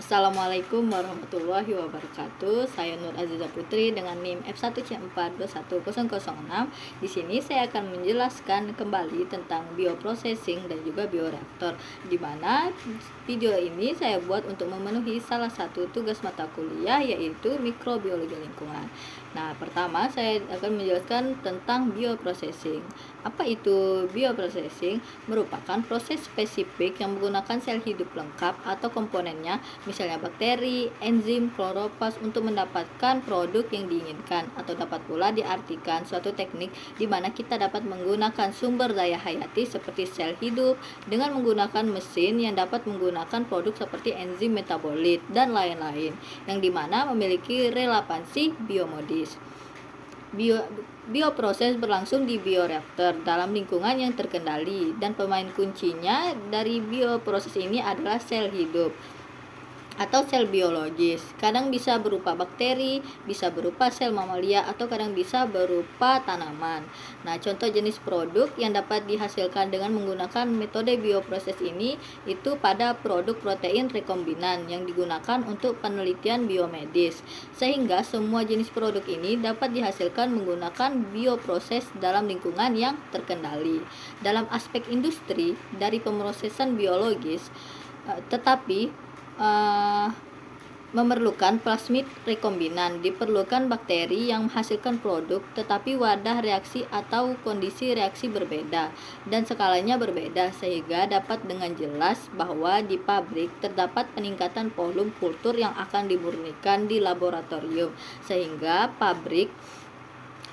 Assalamualaikum warahmatullahi wabarakatuh. Saya Nur Aziza Putri dengan NIM F1C4210006. Di sini saya akan menjelaskan kembali tentang bioprocessing dan juga bioreaktor, di mana video ini saya buat untuk memenuhi salah satu tugas mata kuliah, yaitu mikrobiologi lingkungan. Nah, pertama saya akan menjelaskan tentang bioprocessing. Apa itu bioprocessing? Merupakan proses spesifik yang menggunakan sel hidup lengkap atau komponennya, misalnya bakteri, enzim, kloroplast, untuk mendapatkan produk yang diinginkan, atau dapat pula diartikan suatu teknik di mana kita dapat menggunakan sumber daya hayati seperti sel hidup dengan menggunakan mesin yang dapat menggunakan produk seperti enzim metabolit dan lain-lain, yang dimana memiliki relevansi biomedis. Bioproses berlangsung di bioreaktor dalam lingkungan yang terkendali, dan pemain kuncinya dari bioproses ini adalah sel hidup atau sel biologis. Kadang bisa berupa bakteri, bisa berupa sel mamalia, atau kadang bisa berupa tanaman. Nah, contoh jenis produk yang dapat dihasilkan dengan menggunakan metode bioproses ini itu pada produk protein rekombinan yang digunakan untuk penelitian biomedis. Sehingga semua jenis produk ini dapat dihasilkan menggunakan bioproses dalam lingkungan yang terkendali. Dalam aspek industri dari pemrosesan biologis, tetapi memerlukan plasmid rekombinan, diperlukan bakteri yang menghasilkan produk, tetapi wadah reaksi atau kondisi reaksi berbeda dan skalanya berbeda, sehingga dapat dengan jelas bahwa di pabrik terdapat peningkatan volume kultur yang akan dimurnikan di laboratorium, sehingga pabrik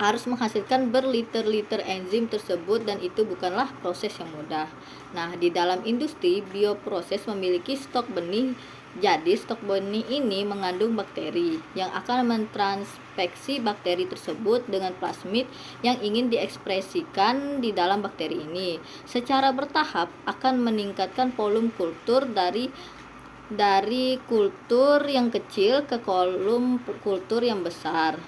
harus menghasilkan berliter-liter enzim tersebut, dan itu bukanlah proses yang mudah. Nah, di dalam industri, bioproses memiliki stok benih. Jadi, stok benih ini mengandung bakteri yang akan mentransfeksi bakteri tersebut dengan plasmid yang ingin diekspresikan di dalam bakteri ini. Secara bertahap akan meningkatkan volume kultur dari kultur yang kecil ke volume kultur yang besar,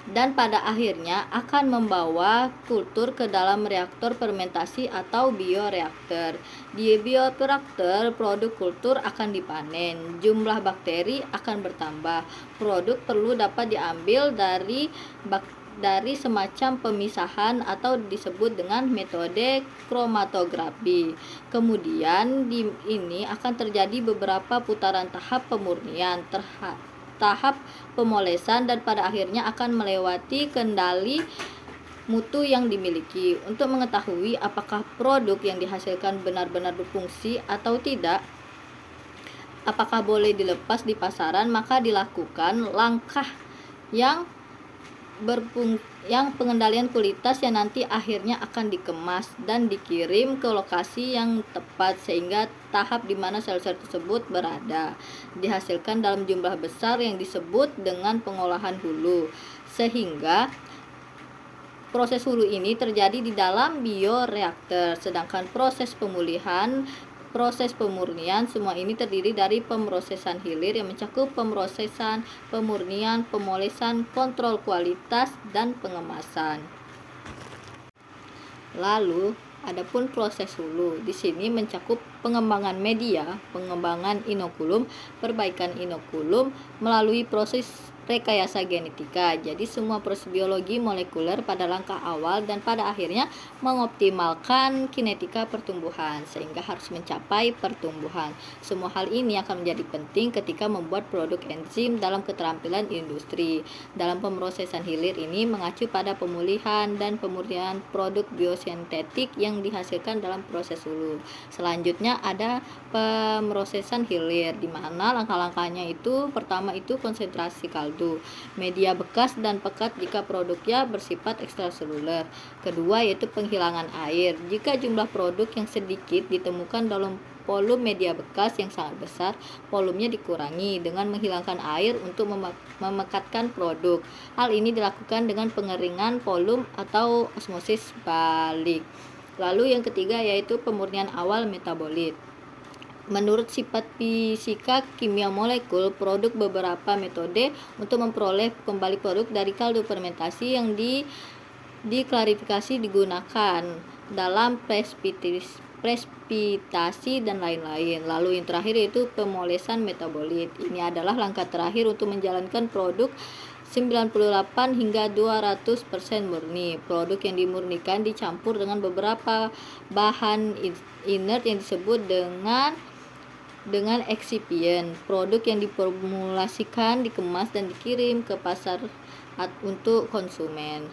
dan pada akhirnya akan membawa kultur ke dalam reaktor fermentasi atau bioreaktor. Di bioreaktor, produk kultur akan dipanen, jumlah bakteri akan bertambah. Produk perlu dapat diambil dari semacam pemisahan atau disebut dengan metode kromatografi. Kemudian ini akan terjadi beberapa putaran tahap pemurnian, tahap pemolesan, dan pada akhirnya akan melewati kendali mutu yang dimiliki. Untuk mengetahui apakah produk yang dihasilkan benar-benar berfungsi atau tidak, apakah boleh dilepas di pasaran, maka dilakukan langkah yang pengendalian kualitas yang nanti akhirnya akan dikemas dan dikirim ke lokasi yang tepat, sehingga tahap di mana sel-sel tersebut berada dihasilkan dalam jumlah besar yang disebut dengan pengolahan hulu, sehingga proses hulu ini terjadi di dalam bioreaktor. Sedangkan proses pemulihan, proses pemurnian, semua ini terdiri dari pemrosesan hilir yang mencakup pemrosesan, pemurnian, pemolesan, kontrol kualitas, dan pengemasan. Lalu, adapun proses hulu di sini mencakup pengembangan media, pengembangan inokulum, perbaikan inokulum melalui proses rekayasa genetika. Jadi semua proses biologi molekuler pada langkah awal dan pada akhirnya mengoptimalkan kinetika pertumbuhan sehingga harus mencapai pertumbuhan. Semua hal ini akan menjadi penting ketika membuat produk enzim dalam keterampilan industri. Dalam pemrosesan hilir ini mengacu pada pemulihan dan pemurnian produk biosintetik yang dihasilkan dalam proses hulu. Selanjutnya ada pemrosesan hilir, di mana langkah-langkahnya itu pertama itu konsentrasi kaldu, media bekas dan pekat jika produknya bersifat ekstraseluler. Kedua yaitu penghilangan air. Jika jumlah produk yang sedikit ditemukan dalam volume media bekas yang sangat besar, volumenya dikurangi dengan menghilangkan air untuk memekatkan produk. Hal ini dilakukan dengan pengeringan volume atau osmosis balik. Lalu yang ketiga yaitu pemurnian awal metabolit. Menurut sifat fisika kimia molekul, produk beberapa metode untuk memperoleh kembali produk dari kaldu fermentasi yang diklarifikasi digunakan dalam presipitasi, dan lain-lain. Lalu yang terakhir yaitu pemolesan metabolit. Ini adalah langkah terakhir untuk menjalankan produk 98 hingga 200% murni. Produk yang dimurnikan dicampur dengan beberapa bahan inert yang disebut dengan eksipien. Produk yang diformulasikan, dikemas, dan dikirim ke pasar untuk konsumen.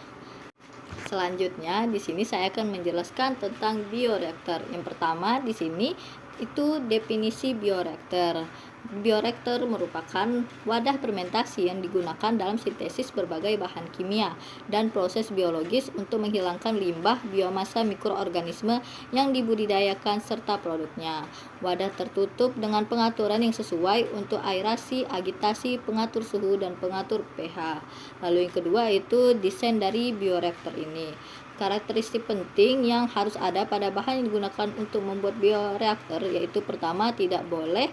Selanjutnya di sini saya akan menjelaskan tentang bioreaktor. Yang pertama di sini itu definisi bioreaktor. Bioreaktor merupakan wadah fermentasi yang digunakan dalam sintesis berbagai bahan kimia dan proses biologis untuk menghilangkan limbah, biomasa mikroorganisme yang dibudidayakan serta produknya. Wadah tertutup dengan pengaturan yang sesuai untuk aerasi, agitasi, pengatur suhu, dan pengatur pH. Lalu yang kedua itu desain dari bioreaktor ini. Karakteristik penting yang harus ada pada bahan yang digunakan untuk membuat bioreaktor yaitu pertama, tidak boleh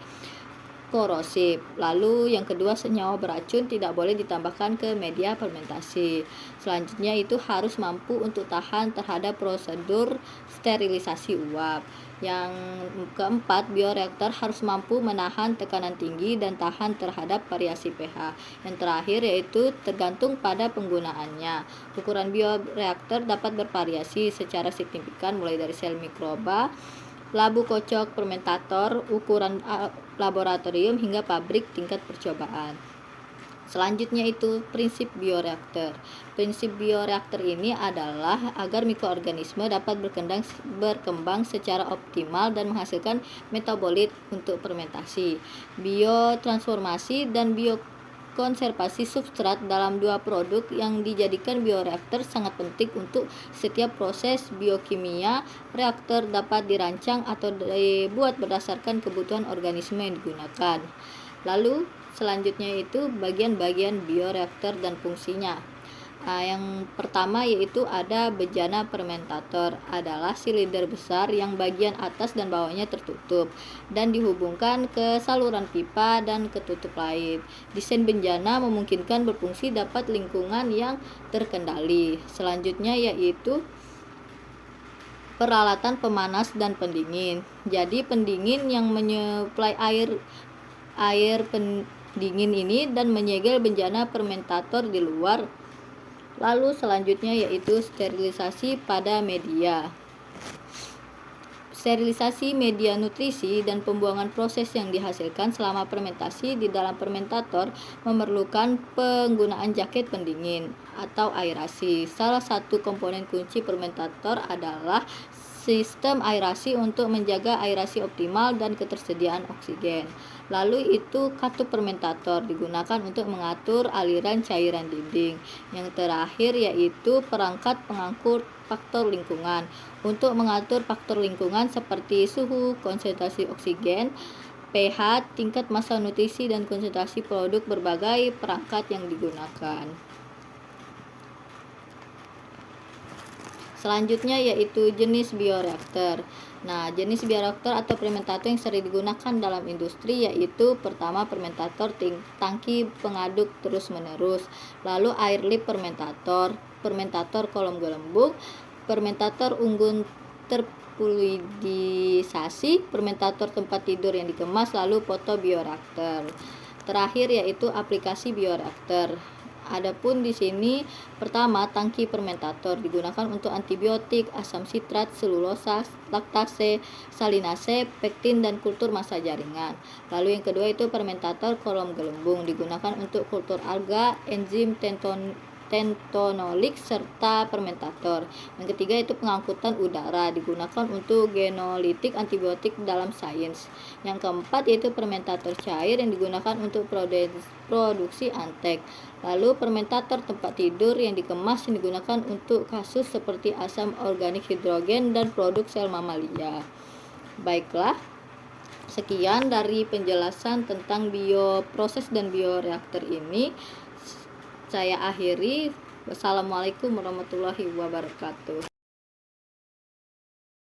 korosif. Lalu yang kedua, senyawa beracun tidak boleh ditambahkan ke media fermentasi. Selanjutnya itu harus mampu untuk tahan terhadap prosedur sterilisasi uap. Yang keempat, bioreaktor harus mampu menahan tekanan tinggi dan tahan terhadap variasi pH. Yang terakhir yaitu tergantung pada penggunaannya. Ukuran bioreaktor dapat bervariasi secara signifikan mulai dari sel mikroba, labu kocok, fermentator, ukuran laboratorium, hingga pabrik tingkat percobaan. Selanjutnya itu prinsip bioreaktor. Prinsip bioreaktor ini adalah agar mikroorganisme dapat berkembang secara optimal dan menghasilkan metabolit untuk fermentasi, biotransformasi, dan biokonservasi substrat dalam dua produk yang dijadikan bioreaktor sangat penting untuk setiap proses biokimia. Reaktor dapat dirancang atau dibuat berdasarkan kebutuhan organisme yang digunakan. Lalu selanjutnya itu bagian-bagian bioreaktor dan fungsinya. Yang pertama yaitu ada bejana fermentator, adalah silinder besar yang bagian atas dan bawahnya tertutup dan dihubungkan ke saluran pipa dan ketutup lain. Desain bejana memungkinkan berfungsi dapat lingkungan yang terkendali. Selanjutnya yaitu peralatan pemanas dan pendingin. Jadi pendingin yang menyuplai air pendingin ini dan menyegel bejana fermentator di luar. Lalu selanjutnya yaitu sterilisasi pada media. Sterilisasi media nutrisi dan pembuangan proses yang dihasilkan selama fermentasi di dalam fermentator memerlukan penggunaan jaket pendingin atau aerasi. Salah satu komponen kunci fermentator adalah sistem aerasi untuk menjaga aerasi optimal dan ketersediaan oksigen. Lalu itu katup fermentator digunakan untuk mengatur aliran cairan dinding. Yang terakhir yaitu perangkat pengangkut faktor lingkungan untuk mengatur faktor lingkungan seperti suhu, konsentrasi oksigen, pH, tingkat massa nutrisi, dan konsentrasi produk. Berbagai perangkat yang digunakan. Selanjutnya yaitu jenis bioreaktor. Nah, jenis bioreaktor atau fermentator yang sering digunakan dalam industri yaitu pertama, fermentator tangki pengaduk terus-menerus, lalu air lip fermentator, fermentator kolom gelembung, fermentator unggun terfluidisasi, fermentator tempat tidur yang dikemas, lalu fotobioreaktor. Terakhir yaitu aplikasi bioreaktor. Adapun di sini pertama, tangki fermentator digunakan untuk antibiotik, asam sitrat, selulosa, laktase, salinase, pektin, dan kultur massa jaringan. Lalu yang kedua itu fermentator kolom gelembung digunakan untuk kultur alga, enzim tentonolik, serta fermentator. Yang ketiga itu pengangkutan udara digunakan untuk genolitik antibiotik dalam sains. Yang keempat yaitu fermentator cair yang digunakan untuk produksi antek. Lalu fermentator tempat tidur yang dikemas yang digunakan untuk kasus seperti asam organik hidrogen dan produk sel mamalia. Baiklah, sekian dari penjelasan tentang bioproses dan bioreaktor ini. Saya akhiri. Wassalamualaikum warahmatullahi wabarakatuh.